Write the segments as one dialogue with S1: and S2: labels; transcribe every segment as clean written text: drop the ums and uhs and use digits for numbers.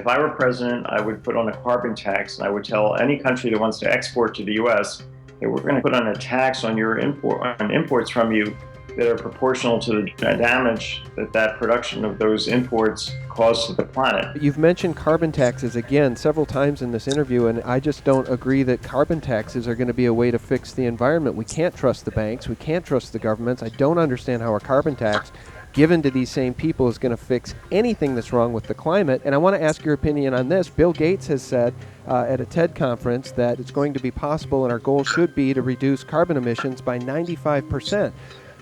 S1: If I were president, I would put on a carbon tax, and I would tell any country that wants to export to the U.S. that we're going to put on a tax on your imports from you that are proportional to the damage that production of those imports caused to the planet.
S2: You've mentioned carbon taxes again several times in this interview, and I just don't agree that carbon taxes are going to be a way to fix the environment. We can't trust the banks. We can't trust the governments. I don't understand how a carbon tax given to these same people is going to fix anything that's wrong with the climate. And I want to ask your opinion on this. Bill Gates has said at a TED conference that it's going to be possible, and our goal should be to reduce carbon emissions by 95%.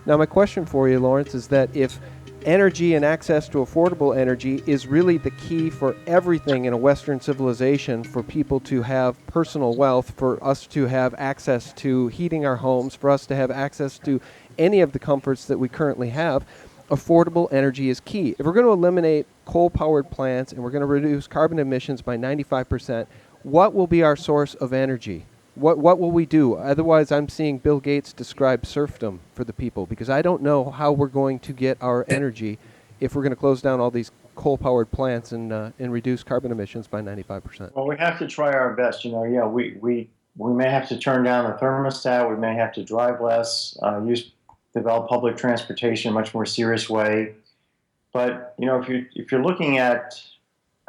S2: Now, my question for you, Laurence, is that if energy and access to affordable energy is really the key for everything in a Western civilization, for people to have personal wealth, for us to have access to heating our homes, for us to have access to any of the comforts that we currently have, affordable energy is key. If we're going to eliminate coal-powered plants and we're going to reduce carbon emissions by 95%, what will be our source of energy? What will we do? Otherwise, I'm seeing Bill Gates describe serfdom for the people, because I don't know how we're going to get our energy if we're going to close down all these coal-powered plants and reduce carbon emissions by 95%.
S1: Well, we have to try our best. We may have to turn down the thermostat. We may have to drive less, develop public transportation in a much more serious way. But if you're looking at,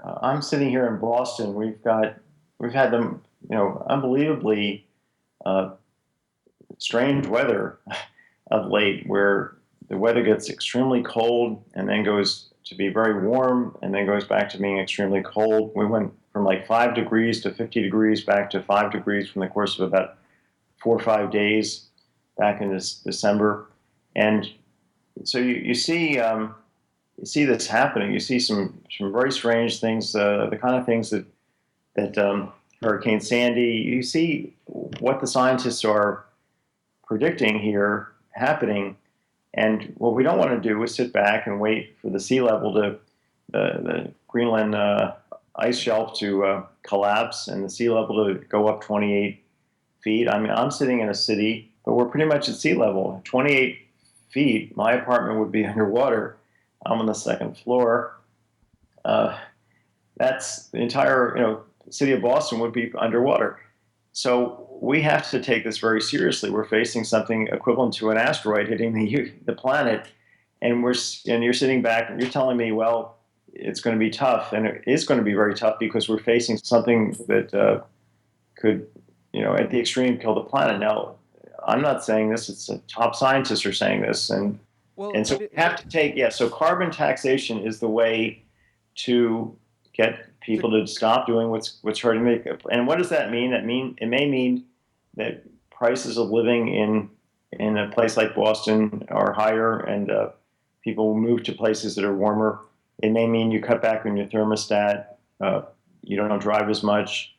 S1: I'm sitting here in Boston. We've had them, unbelievably strange weather of late, where the weather gets extremely cold and then goes to be very warm and then goes back to being extremely cold. We went from like 5 degrees to 50 degrees back to 5 degrees from the course of about 4 or 5 days back in this December. And so you see this happening. You see some very strange things, the kind of things that Hurricane Sandy. You see what the scientists are predicting here happening, and what we don't want to do is sit back and wait for the sea level the Greenland ice shelf to collapse and the sea level to go up 28 feet. I mean, I'm sitting in a city, but we're pretty much at sea level. 28 feet, my apartment would be underwater. I'm on the second floor. That's the entire, city of Boston would be underwater. So we have to take this very seriously. We're facing something equivalent to an asteroid hitting the planet, and you're sitting back and you're telling me, well, it's going to be tough, and it is going to be very tough because we're facing something that could, at the extreme, kill the planet. Now, I'm not saying this; it's top scientists are saying this, and so we have to take So carbon taxation is the way to get people to stop doing what's hurting me. And what does that mean? It may mean that prices of living in a place like Boston are higher, and people will move to places that are warmer. It may mean you cut back on your thermostat. You don't drive as much.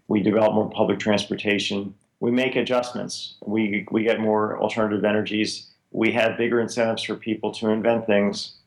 S1: We develop more public transportation. We make adjustments. We get more alternative energies. We have bigger incentives for people to invent things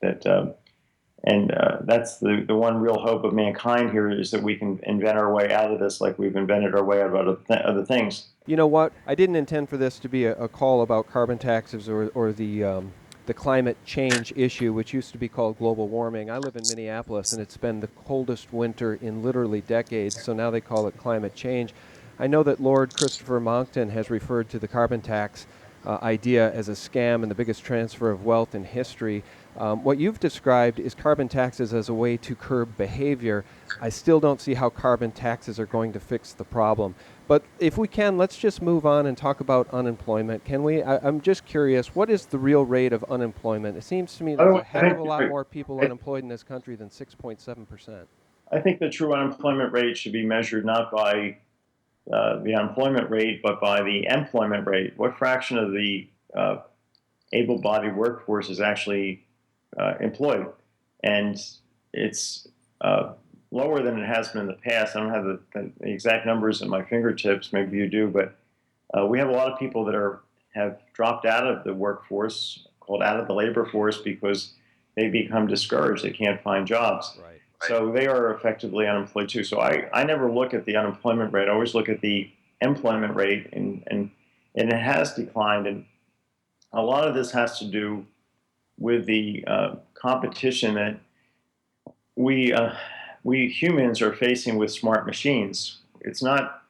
S1: that's the one real hope of mankind here, is that we can invent our way out of this like we've invented our way out of other things.
S2: You know what? I didn't intend for this to be a call about carbon taxes or the climate change issue, which used to be called global warming. I live in Minneapolis, and it's been the coldest winter in literally decades, so now they call it climate change. I know that Lord Christopher Monckton has referred to the carbon tax idea as a scam and the biggest transfer of wealth in history. What you've described is carbon taxes as a way to curb behavior. I still don't see how carbon taxes are going to fix the problem. But if we can, let's just move on and talk about unemployment. Can we? I'm just curious, what is the real rate of unemployment? It seems to me there's a heck of a lot more people unemployed in this country than 6.7%.
S1: I think the true unemployment rate should be measured not by the unemployment rate, but by the employment rate. What fraction of the able-bodied workforce is actually employed? And it's lower than it has been in the past. I don't have the exact numbers at my fingertips. Maybe you do, but we have a lot of people that have dropped out of the workforce, called out of the labor force, because they become discouraged. They can't find jobs.
S2: Right.
S1: So they are effectively unemployed too. So I never look at the unemployment rate. I always look at the employment rate, and it has declined. And a lot of this has to do with the competition that we we humans are facing with smart machines. It's not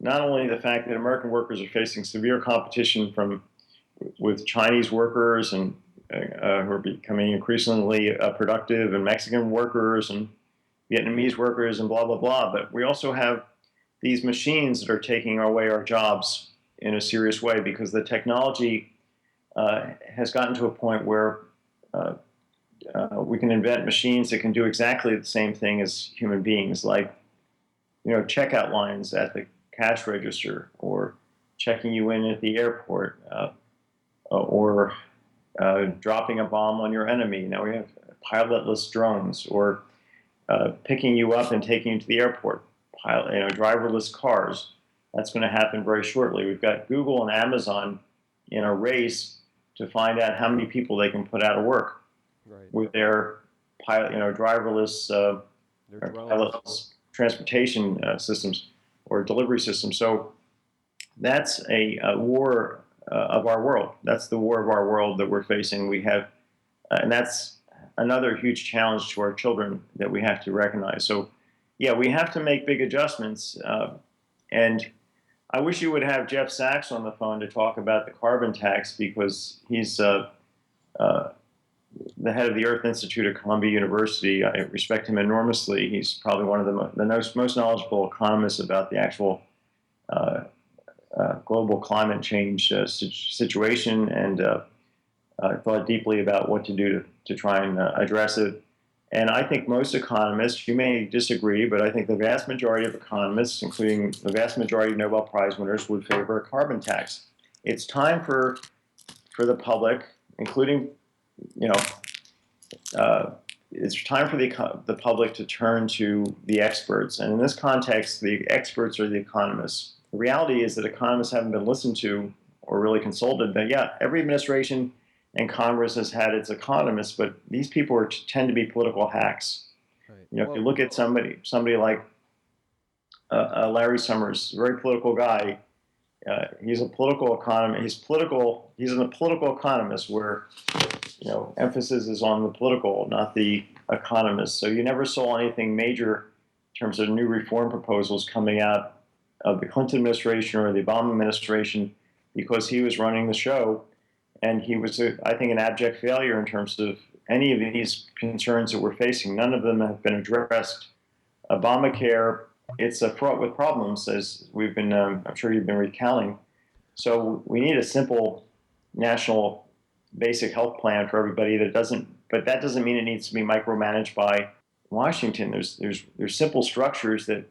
S1: only the fact that American workers are facing severe competition with Chinese workers and who are becoming increasingly productive, and Mexican workers and Vietnamese workers and blah, blah, blah. But we also have these machines that are taking away our jobs in a serious way, because the technology has gotten to a point where we can invent machines that can do exactly the same thing as human beings, like checkout lines at the cash register, or checking you in at the airport, or dropping a bomb on your enemy. Now we have pilotless drones, or picking you up and taking you to the airport. Driverless cars. That's going to happen very shortly. We've got Google and Amazon in a race to find out how many people they can put out of work with their driverless, pilotless transportation systems or delivery systems. So that's a war of our world. That's the war of our world that we're facing. We have, and that's another huge challenge to our children that we have to recognize. So, yeah, we have to make big adjustments. And I wish you would have Jeff Sachs on the phone to talk about the carbon tax, because he's the head of the Earth Institute at Columbia University. I respect him enormously. He's probably one of the most knowledgeable economists about the actual global climate change situation, and thought deeply about what to do to try and address it. And I think most economists, you may disagree, but I think the vast majority of economists, including the vast majority of Nobel Prize winners, would favor a carbon tax. It's time for the public, including, it's time for the public to turn to the experts. And in this context, the experts are the economists. The reality is that economists haven't been listened to or really consulted. But yeah, every administration and Congress has had its economists, but these people tend to be political hacks. Right. If you look at somebody like Larry Summers, a very political guy, he's a political economist. He's a political economist, where emphasis is on the political, not the economist. So you never saw anything major in terms of new reform proposals coming out of the Clinton administration or the Obama administration, because he was running the show. And he was, I think, an abject failure in terms of any of these concerns that we're facing. None of them have been addressed. Obamacare, it's fraught with problems, as we've been, I'm sure you've been recounting. So we need a simple national basic health plan for everybody. But that doesn't mean it needs to be micromanaged by Washington. There's simple structures that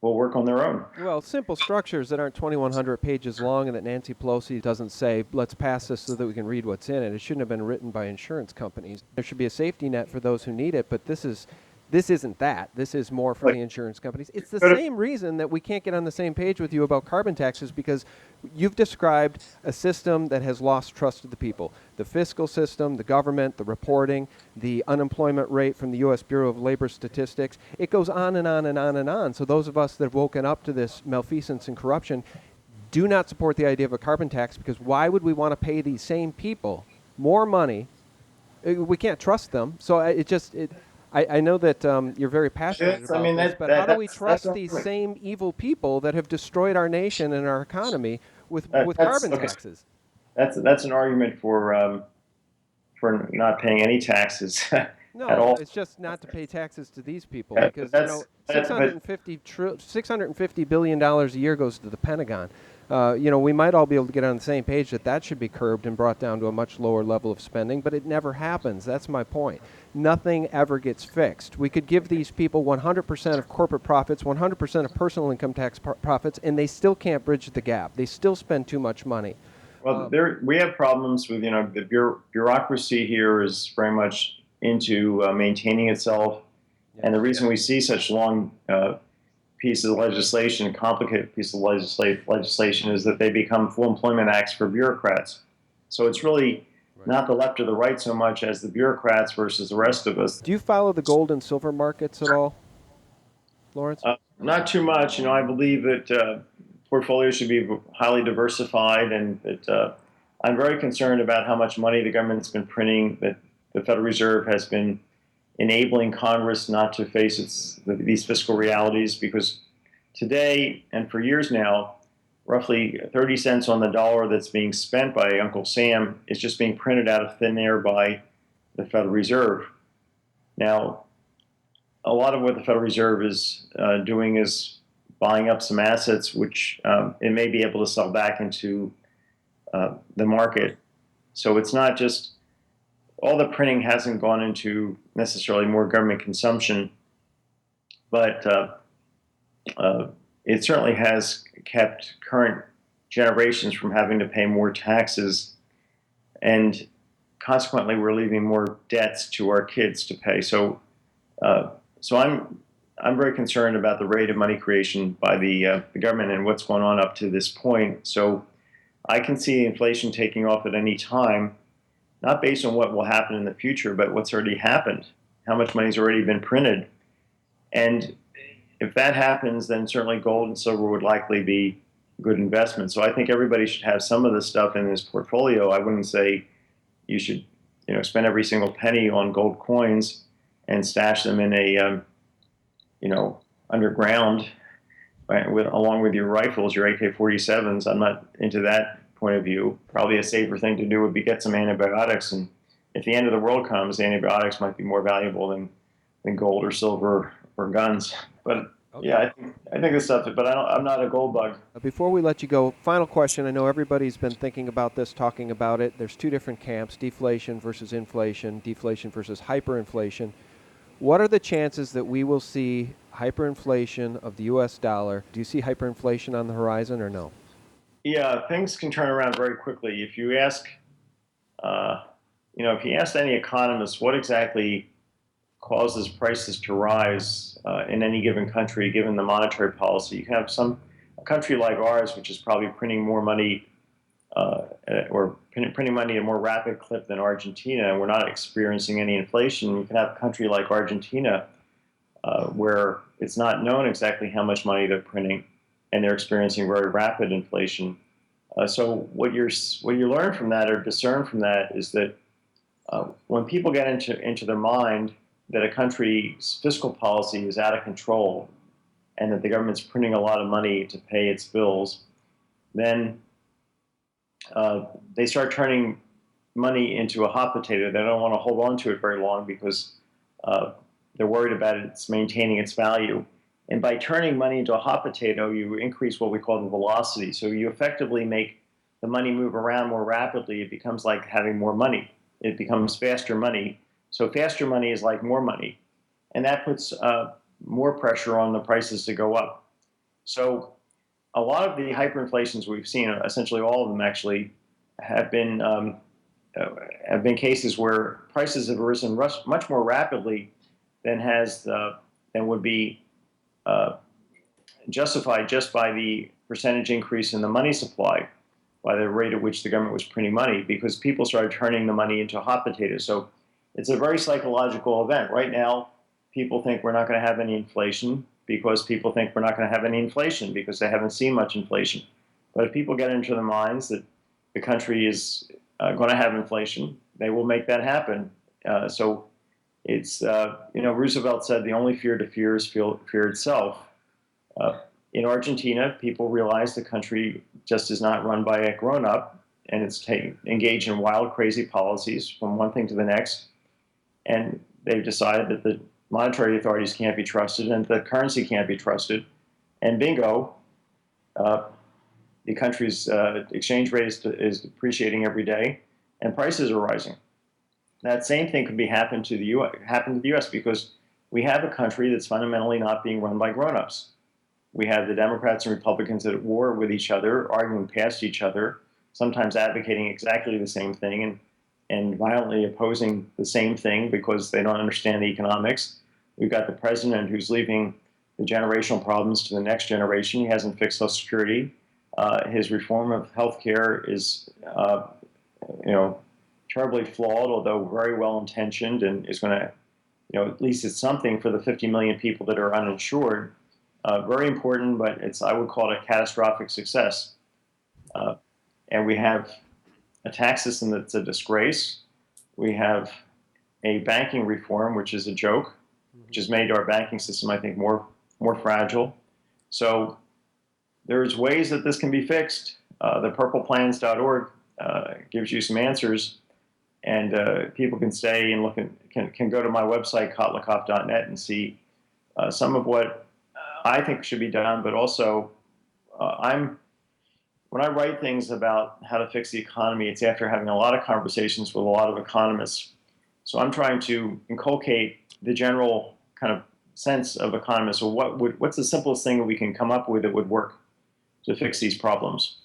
S1: will work on their own.
S2: Well, simple structures that aren't 2,100 pages long, and that Nancy Pelosi doesn't say, let's pass this so that we can read what's in it. It shouldn't have been written by insurance companies. There should be a safety net for those who need it, but this isn't that. This is more for the insurance companies. It's the same reason that we can't get on the same page with you about carbon taxes, because you've described a system that has lost trust of the people. The fiscal system, the government, the reporting, the unemployment rate from the U.S. Bureau of Labor Statistics. It goes on and on and on and on. So those of us that have woken up to this malfeasance and corruption do not support the idea of a carbon tax, because why would we want to pay these same people more money? We can't trust them. So I know that you're very passionate about this, but how do we trust these same evil people that have destroyed our nation and our economy with carbon taxes?
S1: That's an argument for not paying any taxes at all.
S2: It's just not to pay taxes to these people, because $650 billion a year goes to the Pentagon. We might all be able to get on the same page that should be curbed and brought down to a much lower level of spending, but it never happens. That's my point. Nothing ever gets fixed. We could give these people 100% of corporate profits, 100% of personal income tax profits, and they still can't bridge the gap. They still spend too much money.
S1: Well, we have problems with, the bureaucracy here is very much into maintaining itself. Yeah. And the reason we see such long pieces of legislation, complicated pieces of legislation, is that they become full employment acts for bureaucrats. So it's really not the left or the right so much as the bureaucrats versus the rest of us.
S2: Do you follow the gold and silver markets at all, Laurence?
S1: Not too much. I believe that portfolios should be highly diversified, and that I'm very concerned about how much money the government's been printing, that the Federal Reserve has been enabling Congress not to face these fiscal realities, because today and for years now, roughly 30 cents on the dollar that's being spent by Uncle Sam is just being printed out of thin air by the Federal Reserve. Now, a lot of what the Federal Reserve is doing is buying up some assets, which it may be able to sell back into the market. So it's not just all the printing hasn't gone into necessarily more government consumption, but it certainly has kept current generations from having to pay more taxes, and consequently, we're leaving more debts to our kids to pay. So I'm very concerned about the rate of money creation by the government and what's going on up to this point. So I can see inflation taking off at any time, not based on what will happen in the future, but what's already happened, how much money's already been printed. And if that happens, then certainly gold and silver would likely be good investments. So I think everybody should have some of this stuff in his portfolio. I wouldn't say you should, spend every single penny on gold coins and stash them in a, underground, right, along with your rifles, your AK-47s. I'm not into that point of view. Probably a safer thing to do would be get some antibiotics, and if the end of the world comes, antibiotics might be more valuable than gold or silver or guns. But
S2: Okay.
S1: yeah, I think this stuff. But I'm not a gold bug.
S2: Before we let you go, final question. I know everybody's been thinking about this, talking about it. There's two different camps, deflation versus inflation versus hyperinflation. What are the chances that we will see hyperinflation of the U.S. dollar? Do you see hyperinflation on the horizon or no?
S1: Yeah, things can turn around very quickly. If you ask, if you ask any economist what exactly causes prices to rise in any given country, given the monetary policy, you can have a country like ours, which is probably printing more money or printing money at a more rapid clip than Argentina, and we're not experiencing any inflation. You can have a country like Argentina where it's not known exactly how much money they're printing, and they're experiencing very rapid inflation. So what you learn from that or discern from that is that when people get into their mind that a country's fiscal policy is out of control and that the government's printing a lot of money to pay its bills, then they start turning money into a hot potato. They don't want to hold on to it very long because they're worried about its maintaining its value. And by turning money into a hot potato, you increase what we call the velocity. So you effectively make the money move around more rapidly. It becomes like having more money. It becomes faster money. So faster money is like more money. And that puts more pressure on the prices to go up. So a lot of the hyperinflations we've seen, essentially all of them actually, have been cases where prices have risen much more rapidly than would be justified just by the percentage increase in the money supply, by the rate at which the government was printing money, because people started turning the money into hot potatoes. So it's a very psychological event. Right now, people think we're not going to have any inflation because people think we're not going to have any inflation because they haven't seen much inflation. But if people get into their minds that the country is going to have inflation, they will make that happen. So it's, Roosevelt said the only fear to fear is fear itself. In Argentina, people realize the country just is not run by a grown-up, and it's engaged in wild, crazy policies from one thing to the next. And they've decided that the monetary authorities can't be trusted and the currency can't be trusted. And bingo, the country's exchange rate is depreciating every day, and prices are rising. That same thing could happen to the U.S. because we have a country that's fundamentally not being run by grown-ups. We have the Democrats and Republicans at war with each other, arguing past each other, sometimes advocating exactly the same thing and violently opposing the same thing because they don't understand the economics. We've got the president who's leaving the generational problems to the next generation. He hasn't fixed Social Security. His reform of health care is, terribly flawed, although very well intentioned, and is going to, at least it's something for the 50 million people that are uninsured. Very important, but I would call it a catastrophic success. And we have a tax system that's a disgrace. We have a banking reform, which is a joke, which has made our banking system, I think, more fragile. So there's ways that this can be fixed. The purpleplans.org gives you some answers, and people can stay and look can go to my website kotlikoff.net and see some of what I think should be done. But also, when I write things about how to fix the economy, it's after having a lot of conversations with a lot of economists. So I'm trying to inculcate the general kind of sense of economists. So what's the simplest thing that we can come up with that would work to fix these problems?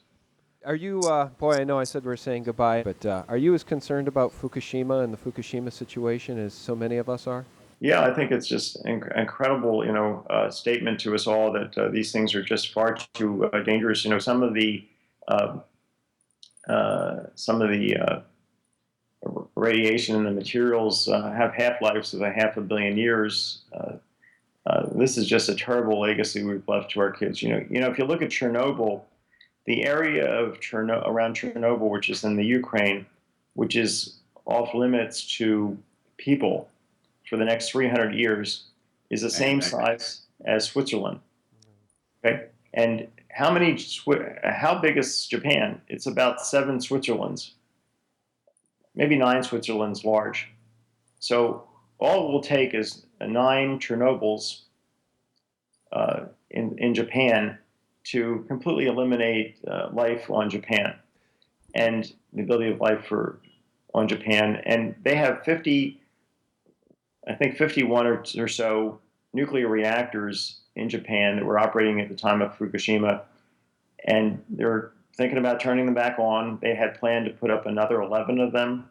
S2: Are you, boy, I know I said we were saying goodbye, but are you as concerned about Fukushima and the Fukushima situation as so many of us are?
S1: Yeah, I think it's just an incredible, statement to us all that these things are just far too dangerous. Some of the uh, radiation and the materials have half-lives of 500 million years. This is just a terrible legacy we've left to our kids. If you look at Chernobyl, the area of around Chernobyl, which is in the Ukraine, which is off limits to people for the next 300 years, is the same size as Switzerland. Okay, and how big is Japan? It's about 7 Switzerlands, maybe 9 Switzerlands large. So all it will take is 9 Chernobyls in Japan to completely eliminate life on Japan and the ability of life on Japan. And they have 51 or so nuclear reactors in Japan that were operating at the time of Fukushima, and they're thinking about turning them back on. They had planned to put up another 11 of them.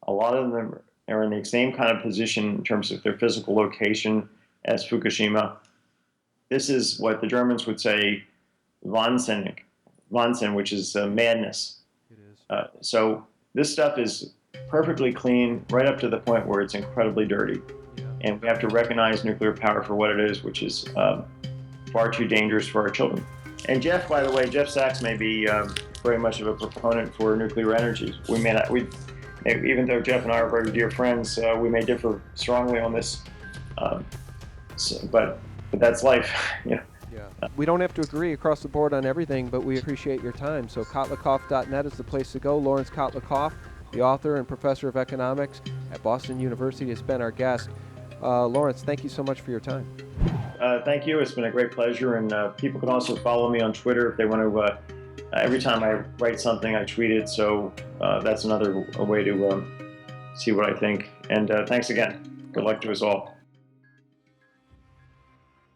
S1: A lot of them are in the same kind of position in terms of their physical location as Fukushima. This is what the Germans would say, Wahnsinn, which is madness.
S2: It is.
S1: So this stuff is perfectly clean, right up to the point where it's incredibly dirty.
S2: Yeah.
S1: And we have to recognize nuclear power for what it is, which is far too dangerous for our children. And Jeff, by the way, Jeff Sachs may be very much of a proponent for nuclear energy. We may not, even though Jeff and I are very dear friends, we may differ strongly on this. But that's life.
S2: Yeah. We don't have to agree across the board on everything, but we appreciate your time. So kotlikoff.net is the place to go. Laurence Kotlikoff, the author and professor of economics at Boston University, has been our guest. Laurence, thank you so much for your time.
S1: Thank you. It's been a great pleasure. And people can also follow me on Twitter if they want to. Every time I write something, I tweet it. So that's another way to see what I think. And thanks again. Good luck to us all.